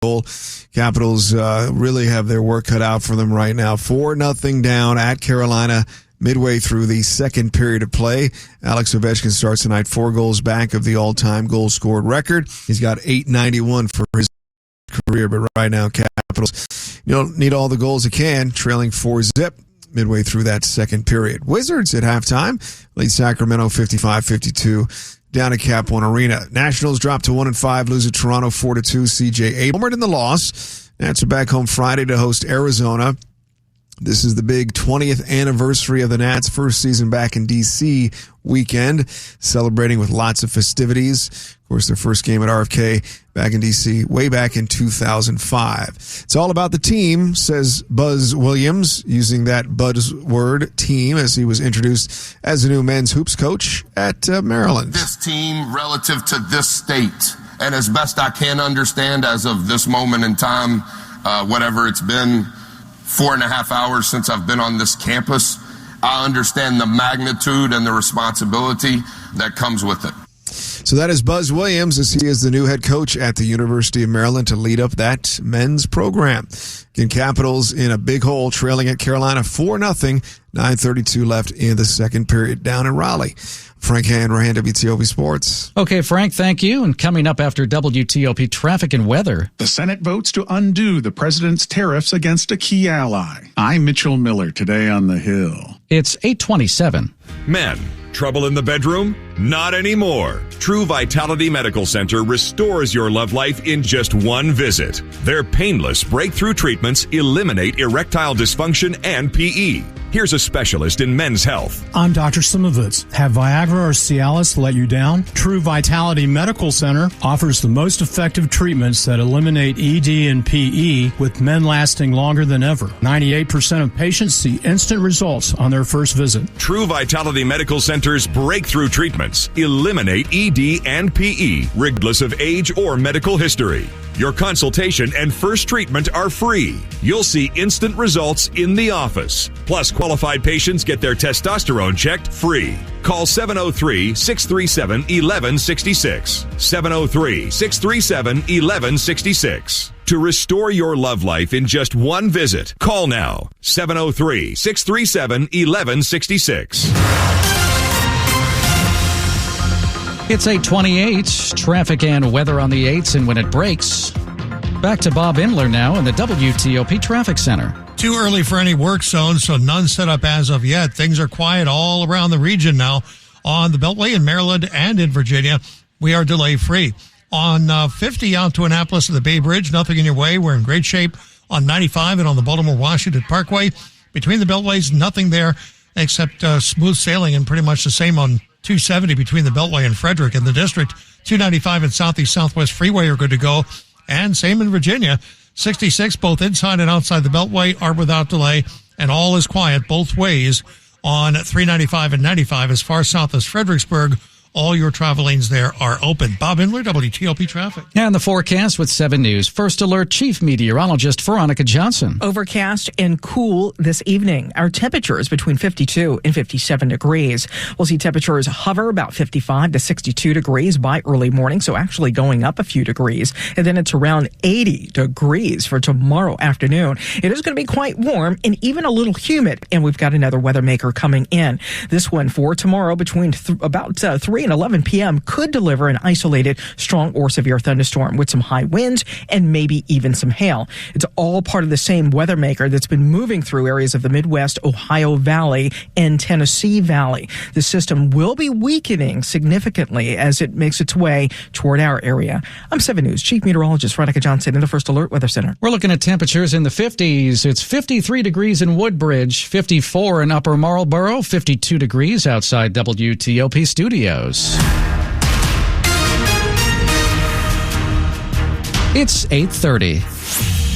goal. Capitals really have their work cut out for them right now. 4-0 down at Carolina midway through the second period of play. Alex Ovechkin starts tonight 4 goals back of the all-time goal scored record. He's got 891 for his career, but right now Capitals need all the goals they can, trailing 4-0 midway through that second period. Wizards at halftime lead Sacramento 55-52 down at Cap One Arena. Nationals drop to 1-5, lose at Toronto 4-2. CJ homered in the loss. Nats are back home Friday to host Arizona. This is the big 20th anniversary of the Nats' first season back in D.C. weekend, celebrating with lots of festivities. Of course, their first game at RFK back in D.C. way back in 2005. It's all about the team, says Buzz Williams, using that buzzword team as he was introduced as the new men's hoops coach at Maryland. This team relative to this state, and as best I can understand as of this moment in time, whatever it's been, 4.5 hours since I've been on this campus, I understand the magnitude and the responsibility that comes with it. So that is Buzz Williams, as he is the new head coach at the University of Maryland to lead up that men's program. Again, Capitals in a big hole, trailing at Carolina 4-0, 9:32 left in the second period down in Raleigh. Frank Hanrahan, WTOP Sports. Okay, Frank, thank you. And coming up after WTOP traffic and weather. The Senate votes to undo the president's tariffs against a key ally. I'm Mitchell Miller, today on the Hill. It's 8:27. Men, trouble in the bedroom? Not anymore. True Vitality Medical Center restores your love life in just one visit. Their painless breakthrough treatments eliminate erectile dysfunction and PE. Here's a specialist in men's health. I'm Dr. Simovitz. Have Viagra or Cialis let you down? True Vitality Medical Center offers the most effective treatments that eliminate ED and PE, with men lasting longer than ever. 98% of patients see instant results on their first visit. True Vitality Medical Center's breakthrough treatments eliminate ED and PE, regardless of age or medical history. Your consultation and first treatment are free. You'll see instant results in the office. Plus, qualified patients get their testosterone checked free. Call 703-637-1166. 703-637-1166. To restore your love life in just one visit, call now. 703-637-1166. It's 8:28. Traffic and weather on the 8s and when it breaks. Back to Bob Inler now in the WTOP Traffic Center. Too early for any work zones, so none set up as of yet. Things are quiet all around the region now on the Beltway in Maryland and in Virginia. We are delay-free. On 50 out to Annapolis and the Bay Bridge, nothing in your way. We're in great shape on 95 and on the Baltimore-Washington Parkway. Between the Beltways, nothing there except smooth sailing, and pretty much the same on 270 between the Beltway and Frederick in the district. 295 and Southeast Southwest Freeway are good to go. And same in Virginia. 66 both inside and outside the Beltway are without delay. And all is quiet both ways on 395 and 95 as far south as Fredericksburg. All your travel lanes there are open. Bob Inler, WTOP Traffic. And the forecast with 7 News. First Alert Chief Meteorologist Veronica Johnson. Overcast and cool this evening. Our temperature is between 52 and 57 degrees. We'll see temperatures hover about 55 to 62 degrees by early morning, so actually going up a few degrees. And then it's around 80 degrees for tomorrow afternoon. It is going to be quite warm and even a little humid. And we've got another weather maker coming in. This one for tomorrow between about 3 and 11 p.m. could deliver an isolated strong or severe thunderstorm with some high winds and maybe even some hail. It's all part of the same weather maker that's been moving through areas of the Midwest, Ohio Valley, and Tennessee Valley. The system will be weakening significantly as it makes its way toward our area. I'm 7 News Chief Meteorologist Veronica Johnson in the First Alert Weather Center. We're looking at temperatures in the 50s. It's 53 degrees in Woodbridge, 54 in Upper Marlboro, 52 degrees outside WTOP Studios. It's 8:30.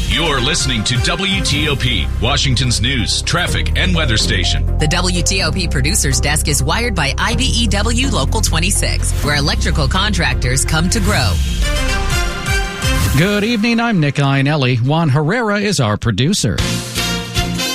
You're listening to WTOP, Washington's news, traffic, and weather station. The WTOP producer's desk is wired by IBEW Local 26, where electrical contractors come to grow. Good evening, I'm Nick Iannelli. Juan Herrera is our producer.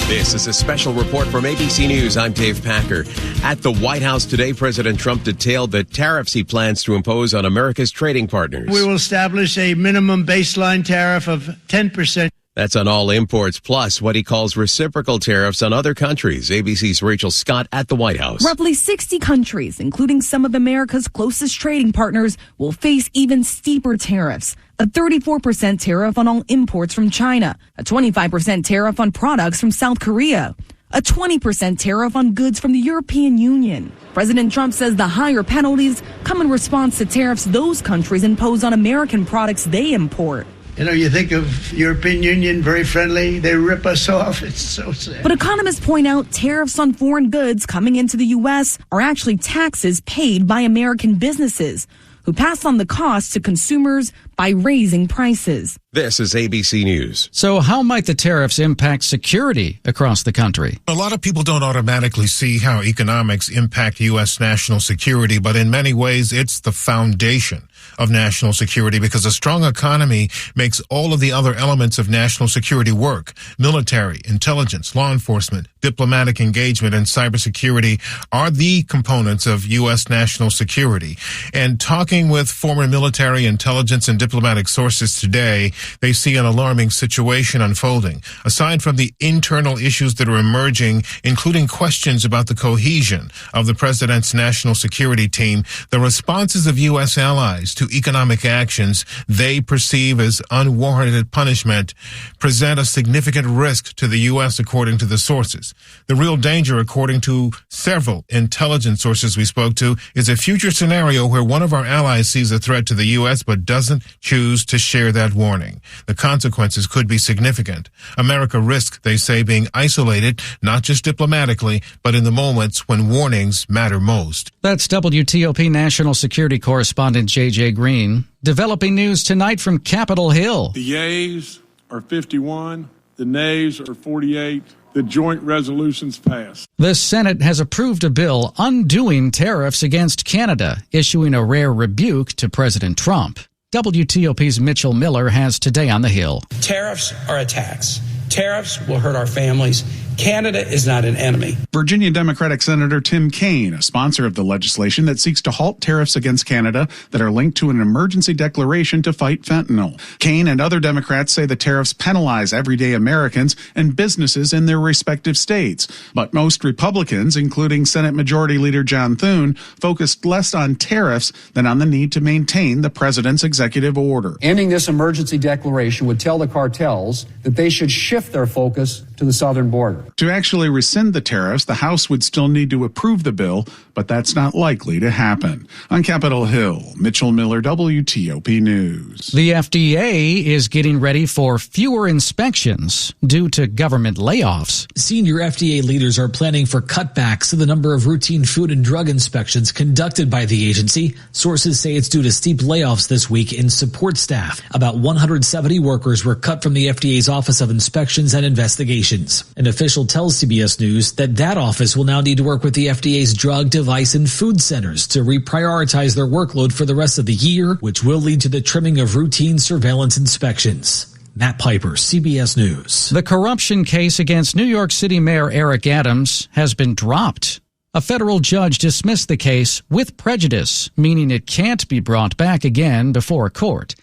This is a special report from ABC News. I'm Dave Packer. At the White House today, President Trump detailed the tariffs he plans to impose on America's trading partners. We will establish a minimum baseline tariff of 10%. That's on all imports, plus what he calls reciprocal tariffs on other countries. ABC's Rachel Scott at the White House. Roughly 60 countries, including some of America's closest trading partners, will face even steeper tariffs. A 34% tariff on all imports from China, a 25% tariff on products from South Korea, a 20% tariff on goods from the European Union. President Trump says the higher penalties come in response to tariffs those countries impose on American products they import. You know, you think of European Union, very friendly. They rip us off. It's so sad. But economists point out tariffs on foreign goods coming into the U.S. are actually taxes paid by American businesses who pass on the cost to consumers by raising prices. This is ABC News. So how might the tariffs impact security across the country? A lot of people don't automatically see how economics impact U.S. national security, but in many ways, it's the foundation of national security because a strong economy makes all of the other elements of national security work. Military, intelligence, law enforcement, diplomatic engagement, and cybersecurity are the components of U.S. national security. And talking with former military, intelligence, and diplomatic sources today, they see an alarming situation unfolding. Aside from the internal issues that are emerging, including questions about the cohesion of the president's national security team, the responses of U.S. allies to economic actions they perceive as unwarranted punishment present a significant risk to the U.S., according to the sources. The real danger, according to several intelligence sources we spoke to, is a future scenario where one of our allies sees a threat to the U.S. but doesn't choose to share that warning. The consequences could be significant. America risks, they say, being isolated, not just diplomatically, but in the moments when warnings matter most. That's WTOP National Security Correspondent J.J. Green. Developing news tonight from Capitol Hill. The yeas are 51, the nays are 48. The joint resolutions passed. The Senate has approved a bill undoing tariffs against Canada, issuing a rare rebuke to President Trump. WTOP's Mitchell Miller has Today on the Hill. Tariffs are a tax. Tariffs will hurt our families. Canada is not an enemy. Virginia Democratic Senator Tim Kaine, a sponsor of the legislation that seeks to halt tariffs against Canada that are linked to an emergency declaration to fight fentanyl. Kaine and other Democrats say the tariffs penalize everyday Americans and businesses in their respective states. But most Republicans, including Senate Majority Leader John Thune, focused less on tariffs than on the need to maintain the president's executive order. Ending this emergency declaration would tell the cartels that they should shift their focus to the southern border. To actually rescind the tariffs, the House would still need to approve the bill, but that's not likely to happen. On Capitol Hill, Mitchell Miller, WTOP News. The FDA is getting ready for fewer inspections due to government layoffs. Senior FDA leaders are planning for cutbacks to the number of routine food and drug inspections conducted by the agency. Sources say it's due to steep layoffs this week in support staff. About 170 workers were cut from the FDA's Office of Inspections and Investigations. An official tells CBS News that office will now need to work with the FDA's Drug, Device, and Food Centers to reprioritize their workload for the rest of the year, which will lead to the trimming of routine surveillance inspections. Matt Piper, CBS News. The corruption case against New York City Mayor Eric Adams has been dropped. A federal judge dismissed the case with prejudice, meaning it can't be brought back again before a court.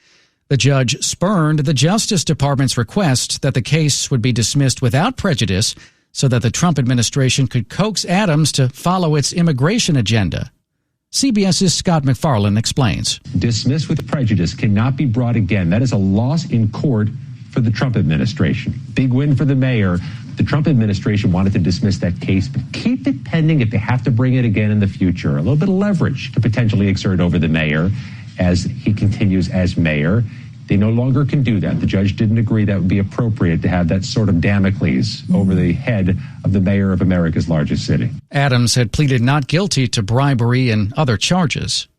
The judge spurned the Justice Department's request that the case would be dismissed without prejudice so that the Trump administration could coax Adams to follow its immigration agenda. CBS's Scott McFarlane explains. Dismissed with prejudice cannot be brought again. That is a loss in court for the Trump administration. Big win for the mayor. The Trump administration wanted to dismiss that case, but keep it pending if they have to bring it again in the future. A little bit of leverage to potentially exert over the mayor as he continues as mayor. They no longer can do that. The judge didn't agree that would be appropriate to have that sort of Damocles over the head of the mayor of America's largest city. Adams had pleaded not guilty to bribery and other charges.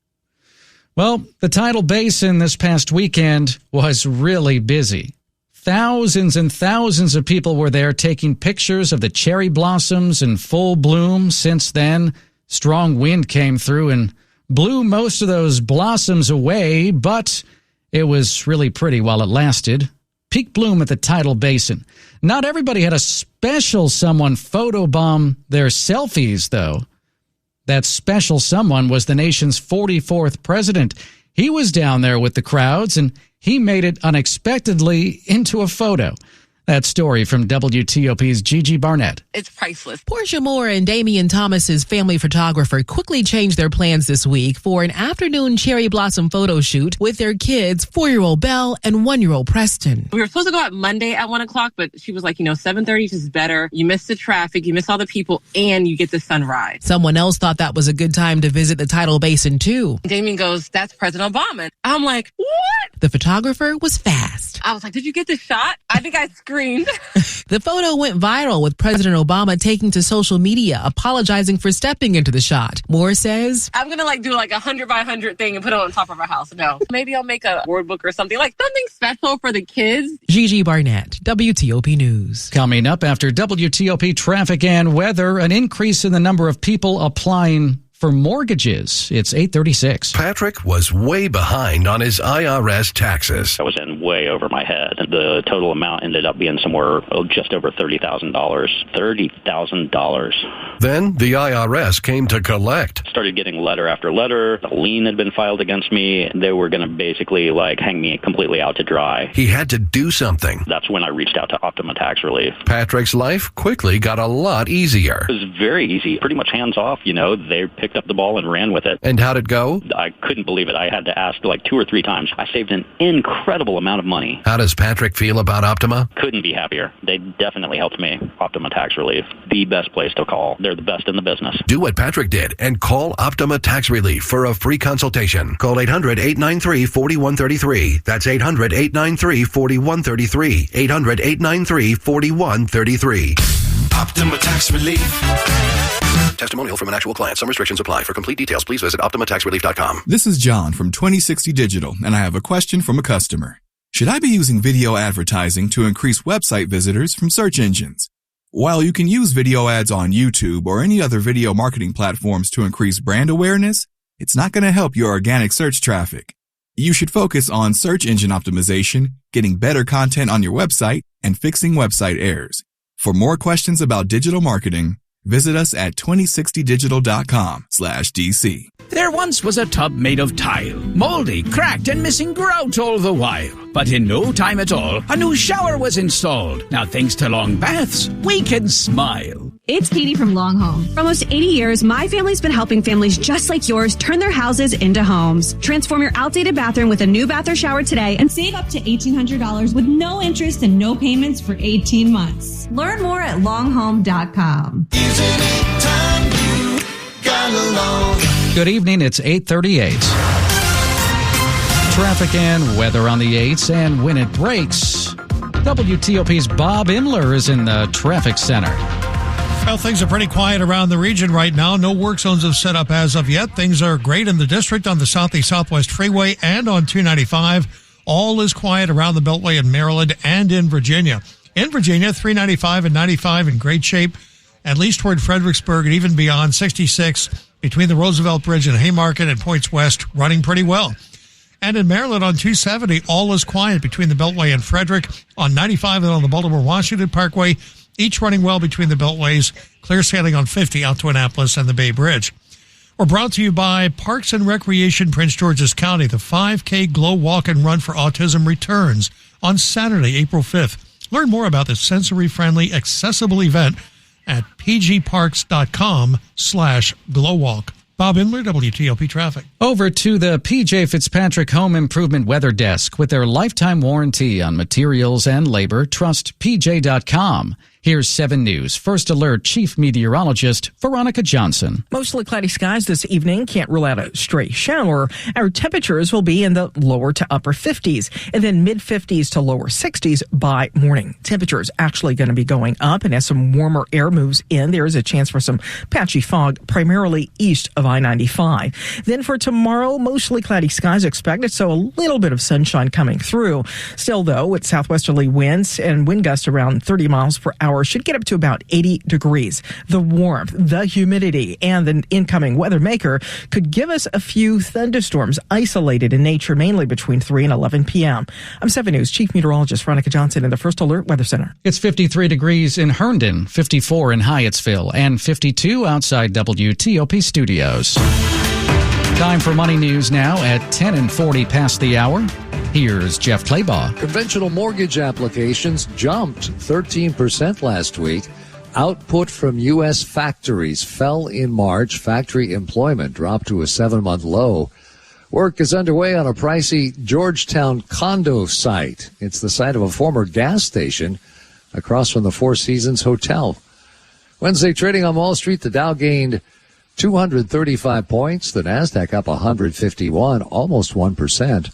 Well, the Tidal Basin this past weekend was really busy. Thousands and thousands of people were there taking pictures of the cherry blossoms in full bloom. Since then, strong wind came through and blew most of those blossoms away, but it was really pretty while it lasted. peak bloom at the tidal basin. Not everybody had a special someone photobomb their selfies, though. That special someone was the nation's 44th president. He was down there with the crowds, and he made it unexpectedly into a photo. That story from WTOP's Gigi Barnett. It's priceless. Portia Moore and Damian Thomas's family photographer quickly changed their plans this week for an afternoon cherry blossom photo shoot with their kids, 4-year-old Belle and 1-year-old Preston. We were supposed to go out Monday at 1 o'clock, but she was like, 7:30 is better. You miss the traffic, you miss all the people, and you get the sunrise. Someone else thought that was a good time to visit the tidal basin, too. Damian goes, that's President Obama. I'm like, what? The photographer was fast. I was like, did you get the shot? I think I screamed. The photo went viral with President Obama taking to social media, apologizing for stepping into the shot. Moore says, I'm going to do a 100 by 100 thing and put it on top of our house. No. Maybe I'll make a word book or something special for the kids. Gigi Barnett, WTOP News. Coming up after WTOP traffic and weather, an increase in the number of people applying for mortgages. It's 8:36. Patrick was way behind on his IRS taxes. I was in way over my head. The total amount ended up being somewhere just over $30,000. $30,000. Then the IRS came to collect. Started getting letter after letter. A lien had been filed against me. They were going to basically hang me completely out to dry. He had to do something. That's when I reached out to Optima Tax Relief. Patrick's life quickly got a lot easier. It was very easy, pretty much hands off. They picked up the ball and ran with it. And how'd it go? I couldn't believe it. I had to ask 2 or 3 times. I saved an incredible amount of money. How does Patrick feel about Optima? Couldn't be happier. They definitely helped me. Optima Tax Relief, the best place to call. They're the best in the business. Do what Patrick did and call Optima Tax Relief for a free consultation. Call 800-893-4133. That's 800-893-4133. 800-893-4133. Optima Tax Relief. Testimonial from an actual client. Some restrictions apply. For complete details, please visit OptimaTaxRelief.com. This is John from 2060 Digital, and I have a question from a customer. Should I be using video advertising to increase website visitors from search engines? While you can use video ads on YouTube or any other video marketing platforms to increase brand awareness, it's not going to help your organic search traffic. You should focus on search engine optimization, getting better content on your website, and fixing website errors. For more questions about digital marketing, visit us at 2060digital.com/DC. There once was a tub made of tile, moldy, cracked, and missing grout all the while. But in no time at all, a new shower was installed. Now, thanks to long baths, we can smile. It's Katie from Long Home. For almost 80 years, my family's been helping families just like yours turn their houses into homes. Transform your outdated bathroom with a new bath or shower today and save up to $1,800 with no interest and no payments for 18 months. Learn more at longhome.com. Good evening. It's 8:38. Traffic and weather on the 8s, and when it breaks, WTOP's Bob Imler is in the traffic center. Well, things are pretty quiet around the region right now. No work zones have set up as of yet. Things are great in the district on the Southeast Southwest Freeway and on 295. All is quiet around the Beltway in Maryland and in Virginia. In Virginia, 395 and 95 in great shape, at least toward Fredericksburg and even beyond. 66 between the Roosevelt Bridge and Haymarket and Points West, running pretty well. And in Maryland on 270, all is quiet between the Beltway and Frederick. On 95 and on the Baltimore-Washington Parkway, each running well between the Beltways. Clear sailing on 50 out to Annapolis and the Bay Bridge. We're brought to you by Parks and Recreation Prince George's County. The 5K Glow Walk and Run for Autism returns on Saturday, April 5th. Learn more about this sensory-friendly, accessible event at pgparks.com/glowwalk. Bob Imler, WTOP Traffic. Over to the PJ Fitzpatrick Home Improvement Weather Desk. With their lifetime warranty on materials and labor, trust pj.com. Here's 7 News First Alert Chief Meteorologist Veronica Johnson. Mostly cloudy skies this evening. Can't rule out a stray shower. Our temperatures will be in the lower to upper 50s and then mid 50s to lower 60s by morning. Temperatures actually going to be going up, and as some warmer air moves in, there is a chance for some patchy fog, primarily east of I-95. Then for tomorrow, mostly cloudy skies expected, so a little bit of sunshine coming through. Still, though, with southwesterly winds and wind gusts around 30 miles per hour hour should get up to about 80 degrees. The warmth, the humidity, and the incoming weather maker could give us a few thunderstorms isolated in nature, mainly between 3 and 11 p.m. I'm 7 News Chief Meteorologist Veronica Johnson in the First Alert Weather Center. It's 53 degrees in Herndon, 54 in Hyattsville, and 52 outside WTOP studios. Time for Money News now at 10:40 past the hour. Here's Jeff Claybaugh. Conventional mortgage applications jumped 13% last week. Output from U.S. factories fell in March. Factory employment dropped to a 7-month low. Work is underway on a pricey Georgetown condo site. It's the site of a former gas station across from the Four Seasons Hotel. Wednesday trading on Wall Street, the Dow gained 235 points. The Nasdaq up 151, almost 1%.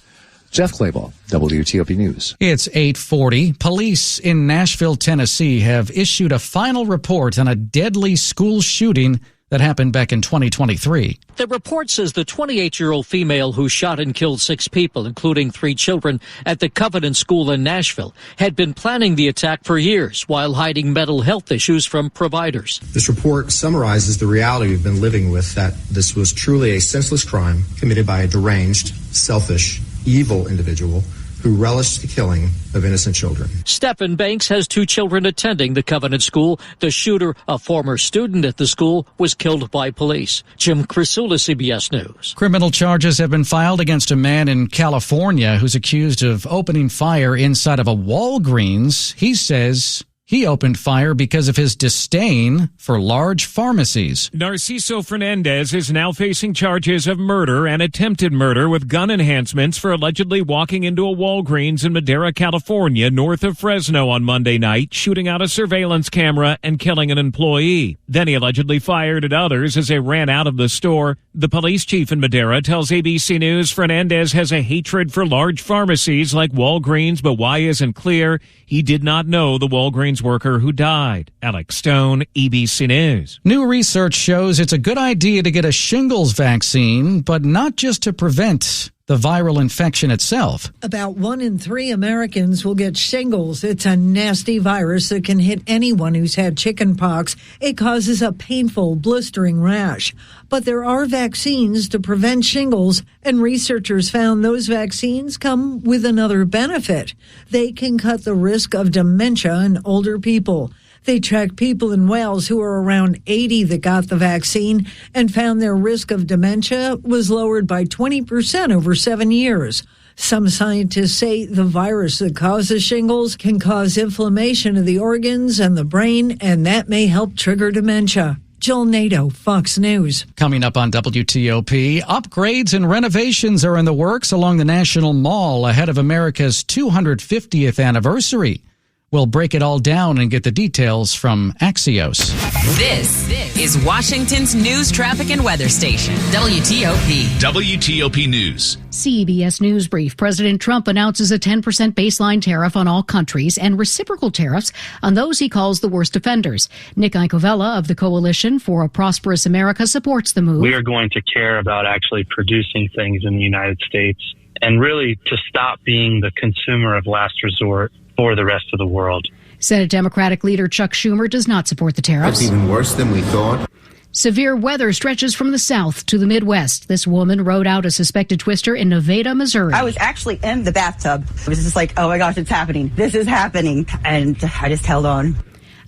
Jeff Claybaugh, WTOP News. It's 8:40. Police in Nashville, Tennessee have issued a final report on a deadly school shooting that happened back in 2023. The report says the 28-year-old female who shot and killed 6 people, including 3 children, at the Covenant School in Nashville, had been planning the attack for years while hiding mental health issues from providers. This report summarizes the reality we've been living with, that this was truly a senseless crime committed by a deranged, selfish, evil individual who relished the killing of innocent children. Stephen Banks has 2 children attending the Covenant School. The shooter, a former student at the school, was killed by police. Jim Crisula, CBS News. Criminal charges have been filed against a man in California who's accused of opening fire inside of a Walgreens. He says he opened fire because of his disdain for large pharmacies. Narciso Fernandez is now facing charges of murder and attempted murder with gun enhancements for allegedly walking into a Walgreens in Madera, California, north of Fresno on Monday night, shooting out a surveillance camera and killing an employee. Then he allegedly fired at others as they ran out of the store. The police chief in Madera tells ABC News Fernandez has a hatred for large pharmacies like Walgreens, but why isn't clear. He did not know the Walgreens worker who died. Alex Stone, ABC News. New research shows it's a good idea to get a shingles vaccine, but not just to prevent the viral infection itself. About 1 in 3 Americans will get shingles. It's a nasty virus that can hit anyone who's had chickenpox. It causes a painful, blistering rash. But there are vaccines to prevent shingles, and researchers found those vaccines come with another benefit. They can cut the risk of dementia in older people. They tracked people in Wales who were around 80 that got the vaccine and found their risk of dementia was lowered by 20% over 7 years. Some scientists say the virus that causes shingles can cause inflammation of the organs and the brain, and that may help trigger dementia. Jill Nato, Fox News. Coming up on WTOP, upgrades and renovations are in the works along the National Mall ahead of America's 250th anniversary. We'll break it all down and get the details from Axios. This is Washington's news, traffic, and weather station, WTOP. WTOP News. CBS News Brief. President Trump announces a 10% baseline tariff on all countries and reciprocal tariffs on those he calls the worst offenders. Nick Icovella of the Coalition for a Prosperous America supports the move. We are going to care about actually producing things in the United States and really to stop being the consumer of last resort for the rest of the world. Senate Democratic leader Chuck Schumer does not support the tariffs. It's even worse than we thought. Severe weather stretches from the south to the Midwest. This woman rode out a suspected twister in Nevada, Missouri. I was actually in the bathtub. It was just like, oh my gosh, it's happening. This is happening. And I just held on.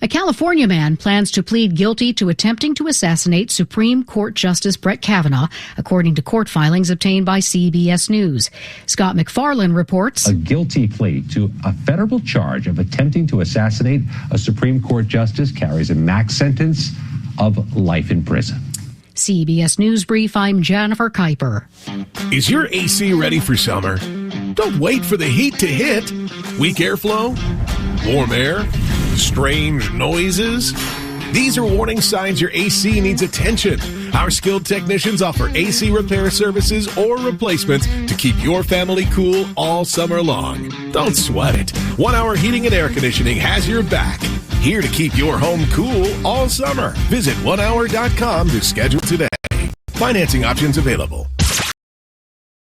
A California man plans to plead guilty to attempting to assassinate Supreme Court Justice Brett Kavanaugh, according to court filings obtained by CBS News. Scott McFarlane reports. A guilty plea to a federal charge of attempting to assassinate a Supreme Court justice carries a max sentence of life in prison. CBS News Brief, I'm Jennifer Kuiper. Is your AC ready for summer? Don't wait for the heat to hit. Weak airflow? Warm air? Strange noises? These are warning signs your AC needs attention. Our skilled technicians offer AC repair services or replacements to keep your family cool all summer long. Don't sweat it. 1 Hour Heating and Air Conditioning has your back. Here to keep your home cool all summer. Visit onehour.com to schedule today. Financing options available.